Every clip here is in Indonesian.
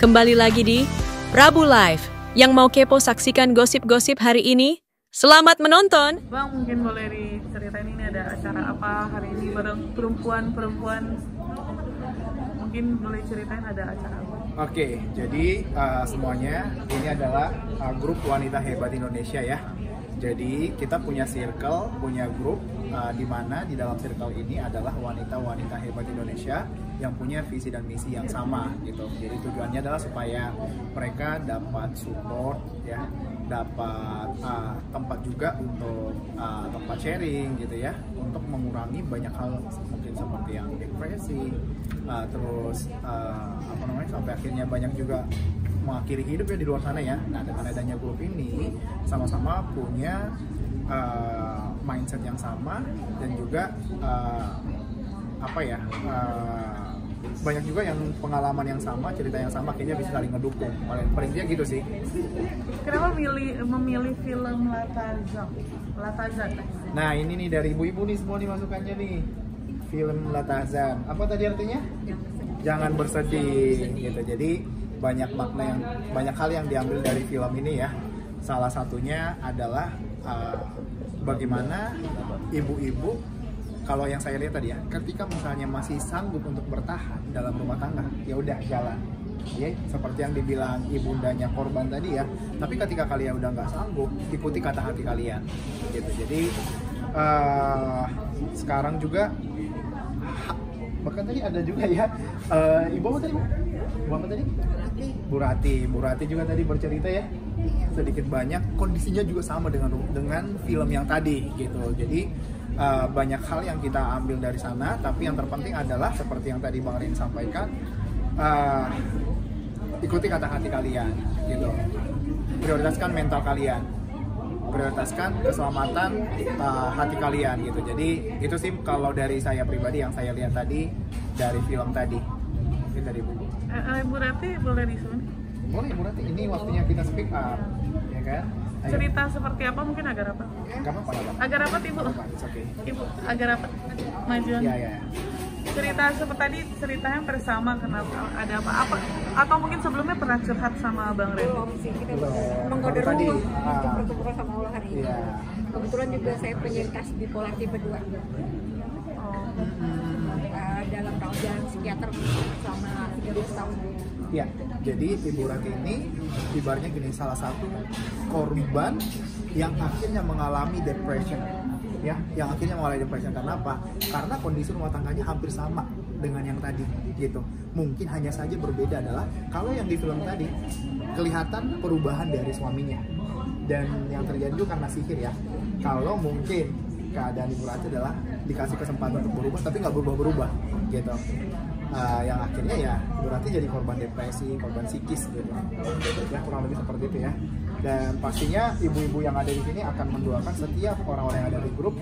Kembali lagi di Prabu Live. Yang mau kepo saksikan gosip-gosip hari ini, selamat menonton. Bang, mungkin boleh diceritain ini ada acara apa hari ini bareng perempuan-perempuan. Mungkin boleh ceritain ada acara apa? Oke, jadi semuanya ini adalah grup wanita hebat Indonesia ya. Jadi kita punya circle, punya grup di mana di dalam circle ini adalah wanita-wanita hebat Indonesia yang punya visi dan misi yang sama gitu. Jadi tujuannya adalah supaya mereka dapat support ya, dapat tempat juga untuk tempat sharing gitu ya, untuk mengurangi banyak hal mungkin seperti yang depresi, terus sampai akhirnya banyak juga mengakhiri hidup ya di luar sana ya. Nah, dengan adanya grup ini sama-sama punya mindset yang sama dan juga banyak juga yang pengalaman yang sama, cerita yang sama, akhirnya bisa saling ngedukung. Paling dia gitu sih. Kenapa memilih film Latazan? Nah, ini nih dari ibu-ibu nih semua nih masukannya nih. Film Latazan. Apa tadi artinya? Jangan bersedih gitu. Jadi banyak hal yang diambil dari film ini ya. Salah satunya adalah bagaimana ibu-ibu, kalau yang saya lihat tadi ya, ketika misalnya masih sanggup untuk bertahan dalam rumah tangga, ya udah jalan. Ya, seperti yang dibilang ibundanya korban tadi ya. Tapi ketika kalian udah nggak sanggup, ikuti kata hati kalian. Gitu. Jadi sekarang juga bahkan tadi ada juga ya ibu apa tadi? Bu apa tadi? Bu Rati juga tadi bercerita ya, sedikit banyak kondisinya juga sama dengan film yang tadi gitu. Jadi banyak hal yang kita ambil dari sana, tapi yang terpenting adalah seperti yang tadi Bang Rin sampaikan, ikuti kata hati kalian gitu, prioritaskan mental kalian, prioritaskan keselamatan hati kalian gitu. Jadi itu sih kalau dari saya pribadi yang saya lihat tadi dari film tadi. Mungkin dari Bu. Bu Rati boleh disuruh? Boleh Bu Rati, ini waktunya kita speak up, ya kan? Ayo. Cerita seperti apa, mungkin agak rapat? Gak apa-apa. Agak rapat Ibu? Okay. Ibu, agak rapat, majuan. Ya. Cerita seperti tadi, ceritanya hampir sama, kenapa ada apa? Atau mungkin sebelumnya pernah curhat sama Bang Ren? Belum sih, kita emang gak ada tadi, rumah untuk bertemu sama Allah hari ini. Iya. Kebetulan juga saya penyintas bipolar tipe 2. Dalam jalan psikiater selama 13 tahun. Ya, jadi Ibu Rati ini ibaratnya gini, salah satu korban yang akhirnya mengalami depression. Ya, yang akhirnya mengalami depression karena apa? Karena kondisi rumah tangganya hampir sama dengan yang tadi gitu. Mungkin hanya saja berbeda adalah kalau yang di film tadi kelihatan perubahan dari suaminya. Dan yang terjadi juga karena sihir ya. Kalau mungkin keadaan Ibu Rati adalah dikasih kesempatan untuk berubah tapi nggak berubah gitu. Yang akhirnya ya Ibu Rati jadi korban depresi, korban psikis gitu. Ya kurang lebih seperti itu ya. Dan pastinya ibu-ibu yang ada di sini akan mendoakan setiap orang-orang yang ada di grup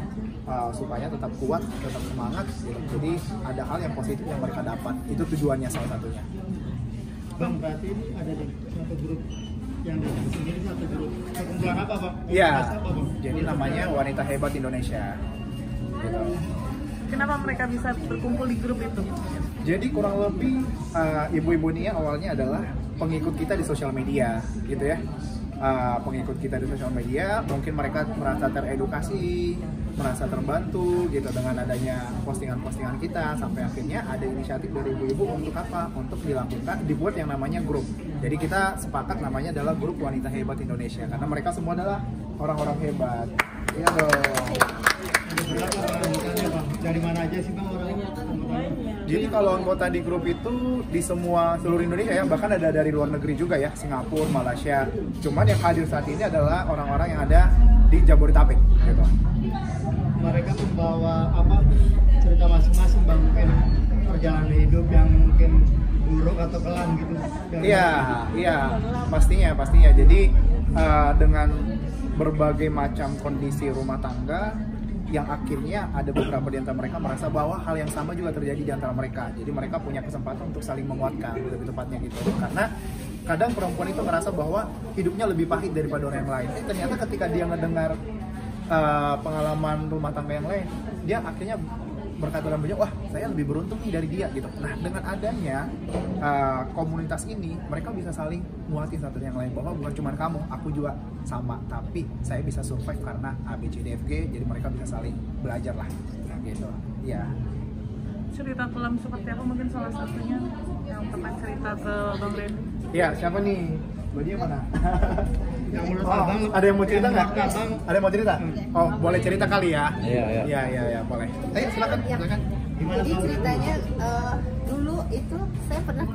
supaya tetap kuat, tetap semangat gitu. Jadi ada hal yang positif yang mereka dapat. Itu tujuannya salah satunya. Bang, berarti ini ada di satu grup yang sendiri, satu grup perkumpulan apa Bang? Iya, jadi namanya Wanita Hebat Indonesia gitu. Kenapa mereka bisa berkumpul di grup itu? Jadi kurang lebih ibu-ibu ini awalnya adalah pengikut kita di sosial media gitu ya. Pengikut kita di sosial media, mungkin mereka merasa teredukasi, merasa terbantu gitu dengan adanya postingan-postingan kita, sampai akhirnya ada inisiatif dari ibu-ibu untuk apa? Untuk dibuat yang namanya grup. Jadi kita sepakat namanya adalah Grup Wanita Hebat Indonesia karena mereka semua adalah orang-orang hebat. Iya dong. Dari mana aja sih Bang orangnya? Jadi kalau anggota di grup itu di seluruh Indonesia ya, bahkan ada dari luar negeri juga ya, Singapura, Malaysia. Cuman yang hadir saat ini adalah orang-orang yang ada di Jabodetabek gitu. Mereka membawa cerita masing-masing Bang, mungkin perjalanan hidup yang mungkin buruk atau kelam gitu. Iya, pastinya. Jadi dengan berbagai macam kondisi rumah tangga yang akhirnya ada beberapa di antara mereka merasa bahwa hal yang sama juga terjadi di antara mereka. Jadi mereka punya kesempatan untuk saling menguatkan, lebih tepatnya gitu. Karena kadang perempuan itu merasa bahwa hidupnya lebih pahit daripada orang yang lain. Ternyata ketika dia mendengar pengalaman rumah tangga yang lain, dia akhirnya berkata dalam banyak, wah saya lebih beruntung nih dari dia gitu. Nah dengan adanya komunitas ini, mereka bisa saling nguatin satu yang lain bahwa bukan cuma kamu, aku juga sama, tapi saya bisa survive karena ABCDFG, jadi mereka bisa saling belajar lah gitu ya. Cerita kelam seperti apa mungkin salah satunya yang pernah cerita ke Bang Randy? Ya, siapa nih? Dia mana? Yang menurut abang, ada yang mau cerita nggak? Abang, Ada yang mau cerita? Oh, boleh cerita kali ya? Iya. Boleh. Ayo silakan. gimana Jadi Bang? ceritanya dulu itu saya pernah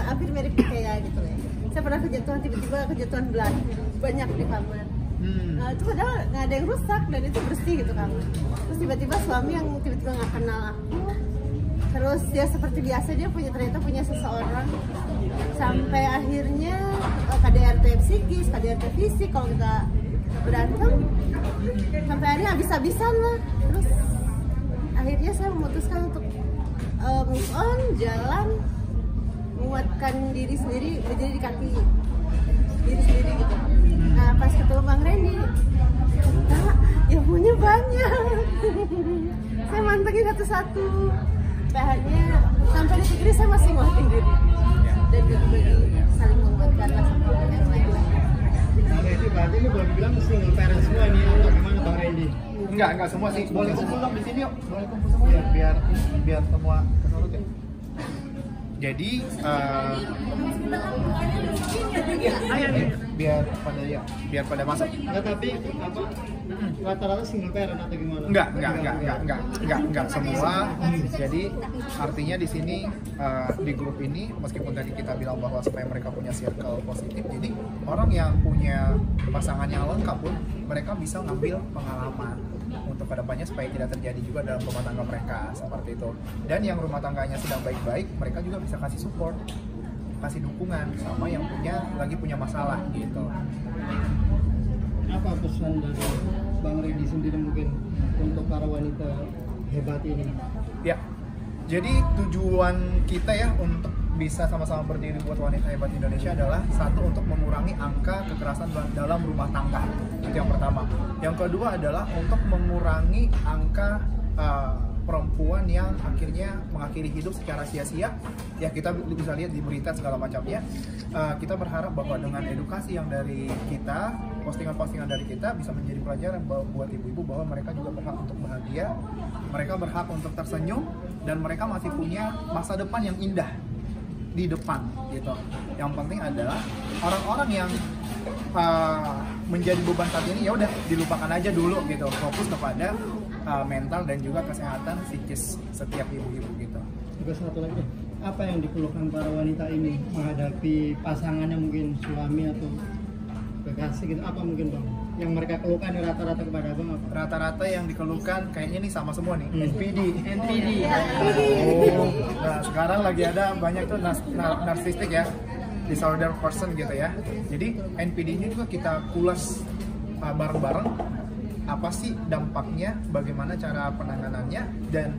hampir mirip kayak gitu ya. Saya pernah kejatuhan, tiba-tiba kejatuhan berat banyak di kamar. Itu padahal nggak ada yang rusak dan itu bersih gitu kamar. Terus tiba-tiba suami yang tiba-tiba nggak kenal aku, terus dia seperti biasa dia ternyata punya seseorang, sampai akhirnya KDRT psikis, KDRT fisik kalau kita berantem, sampai akhirnya habis-habisan lah. Terus akhirnya saya memutuskan untuk move on, jalan, menguatkan diri sendiri, berdiri di kaki diri sendiri gitu. Nah pas ketemu Bang Randy, ternyata ilmunya banyak. Saya mantengin satu-satu, bahannya sampai detik ini saya masih nguatin diri dan bagi saling menguatkan lah sama yang lain. Nah itu berarti ini boleh bilang single parent semua ini atau gimana Bang Randy? Enggak semua sih. Boleh kumpul dong di sini yuk. Boleh kumpul semua Ya, biar semua kesurut ya. Jadi biar pada masuk. Nah, tapi apa rata-rata single parent atau gimana? Enggak semua. Jadi artinya di sini di grup ini meskipun tadi kita bilang bahwa supaya mereka punya circle positif, jadi orang yang punya pasangan yang lengkap pun mereka bisa ngambil pengalaman untuk kedepannya supaya tidak terjadi juga dalam rumah tangga mereka seperti itu. Dan yang rumah tangganya sedang baik-baik, mereka juga bisa kasih support, kasih dukungan sama yang lagi punya masalah gitu. Apa pesan dari Bang Randy sendiri mungkin untuk para wanita hebat ini? Ya, jadi tujuan kita ya untuk bisa sama-sama berdiri buat wanita hebat Indonesia adalah satu, untuk mengurangi angka kekerasan dalam rumah tangga. Itu yang pertama. Yang kedua adalah untuk mengurangi angka perempuan yang akhirnya mengakhiri hidup secara sia-sia. Ya kita bisa lihat di berita segala macamnya. Kita berharap bahwa dengan edukasi yang dari kita, postingan-postingan dari kita bisa menjadi pelajaran buat ibu-ibu bahwa mereka juga berhak untuk bahagia, mereka berhak untuk tersenyum, dan mereka masih punya masa depan yang indah di depan gitu. Yang penting adalah orang-orang yang menjadi beban saat ini ya udah dilupakan aja dulu gitu, fokus kepada mental dan juga kesehatan psikis setiap ibu-ibu gitu. Juga satu lagi, apa yang dikeluhkan para wanita ini menghadapi pasangannya, mungkin suami atau kekasih gitu, apa mungkin Bang yang mereka keluhkan rata-rata kepada Abang apa? Rata-rata yang dikeluhkan kayaknya nih sama semua nih, NPD. Oh, nah sekarang lagi ada banyak tuh narsistik ya, disorder person gitu ya. Jadi NPD-nya juga kita kulas bareng-bareng, apa sih dampaknya, bagaimana cara penanganannya, dan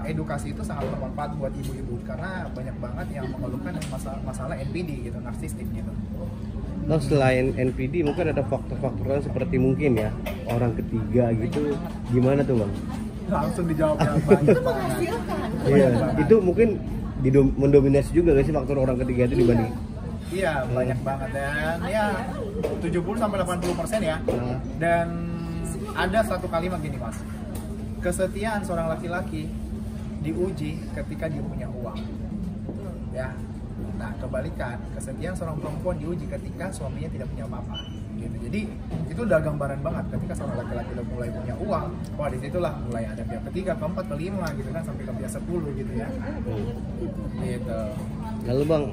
edukasi itu sangat bermanfaat buat ibu-ibu karena banyak banget yang mengeluhkan masalah NPD gitu, narsistik gitu. Nah, selain NPD mungkin ada faktor-faktor lain seperti mungkin ya orang ketiga gitu, gimana tuh Bang? Langsung dijawab yang banyak banget. Iya, itu mungkin mendominasi juga gak sih faktor orang ketiga itu dibanding? Iya, banyak banget, dan ya 70-80% ya. Dan ada satu kalimat gini Mas, kesetiaan seorang laki-laki diuji ketika dia punya uang ya. Nah kebalikan, kesetiaan seorang perempuan diuji ketika suaminya tidak punya apa-apa gitu. Jadi itu udah gambaran banget, ketika seorang laki-laki udah mulai punya uang, wah disitulah mulai ada pihak ketiga, keempat, kelima gitu kan, sampai ke pihak 10 gitu ya gitu. Lalu Bang,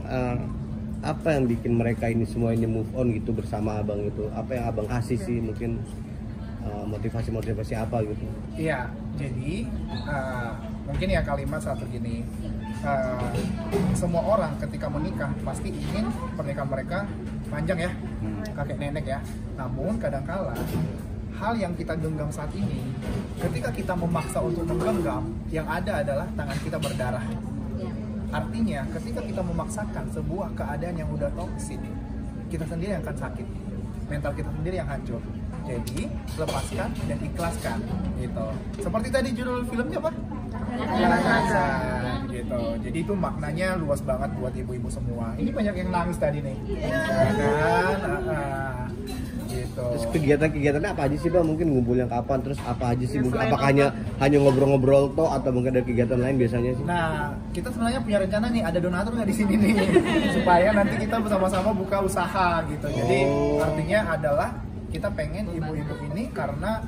apa yang bikin mereka ini semuanya move on gitu bersama Abang itu? Apa yang Abang kasih sih, mungkin motivasi apa gitu? Iya, jadi mungkin ya kalimat satu gini, semua orang ketika menikah pasti ingin pernikahan mereka panjang ya, kakek nenek ya. Namun kadangkala hal yang kita genggam saat ini, ketika kita memaksa untuk menggenggam, yang ada adalah tangan kita berdarah. Artinya ketika kita memaksakan sebuah keadaan yang udah toksik, kita sendiri yang akan sakit, mental kita sendiri yang hancur. Jadi lepaskan dan ikhlaskan gitu. Seperti tadi judul filmnya apa? Ikhlaskan gitu. Jadi itu maknanya luas banget buat ibu-ibu semua. Ini banyak yang nangis tadi nih. Kan? Gitu. Terus kegiatan-kegiatannya apa aja sih Bang? Mungkin ngumpulnya kapan? Terus apa aja sih? Mungkin apakah hanya ngobrol-ngobrol toh atau mungkin ada kegiatan lain biasanya sih? Nah, kita sebenarnya punya rencana nih, ada donatur nggak di sini nih, supaya nanti kita bersama-sama buka usaha gitu. Jadi artinya adalah kita pengen ibu-ibu ini karena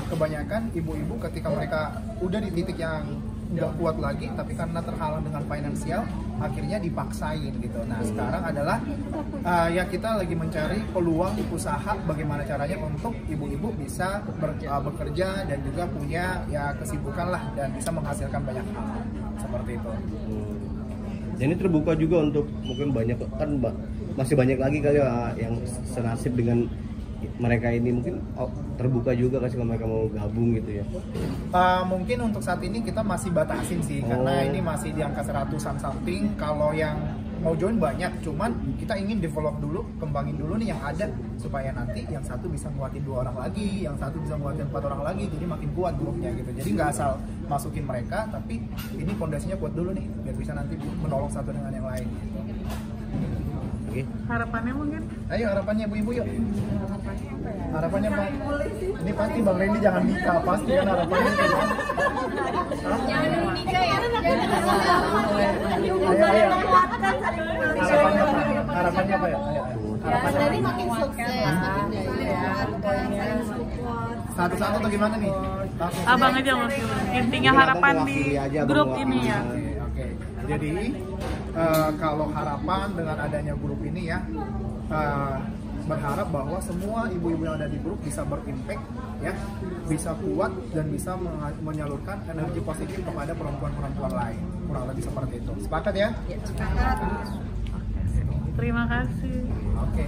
kebanyakan ibu-ibu ketika mereka udah di titik yang nggak kuat lagi, tapi karena terhalang dengan finansial, akhirnya dipaksain gitu. Nah sekarang adalah ya kita lagi mencari peluang usaha, bagaimana caranya untuk ibu-ibu bisa bekerja dan juga punya ya kesibukan lah dan bisa menghasilkan banyak hal seperti itu. Jadi terbuka juga untuk mungkin banyak kan masih banyak lagi kali ya yang senasib dengan mereka ini, mungkin terbuka juga kasih kalau mereka mau gabung gitu ya. Mungkin untuk saat ini kita masih batasin sih karena ini masih di angka 100-an something. Kalau yang mau join banyak, cuman kita ingin develop dulu, kembangin dulu nih yang ada supaya nanti yang satu bisa nguatin 2 orang lagi, yang satu bisa nguatin 4 orang lagi, jadi makin kuat grupnya gitu. Jadi nggak asal masukin mereka, tapi ini fondasinya kuat dulu nih biar bisa nanti menolong satu dengan yang lain gitu. Harapannya mungkin? Ayo harapannya ibu-ibu yuk. Harapannya Bang, ini pasti Bang Randy jangan nikah, pasti kan harapannya. Jangan nikah ya. Ayo. Harapannya apa ya? Jadi makin sukses, makin jaya. Satu-satu atau gimana nih? Abang aja maksudnya. Intinya harapan di grup ini ya. Oke. Jadi kalau harapan dengan adanya grup ini ya, berharap bahwa semua ibu-ibu yang ada di grup bisa berimpact ya, bisa kuat dan bisa menyalurkan energi positif kepada perempuan-perempuan lain. Kurang lebih seperti itu. Sepakat ya? Sepakat. Terima kasih. Oke.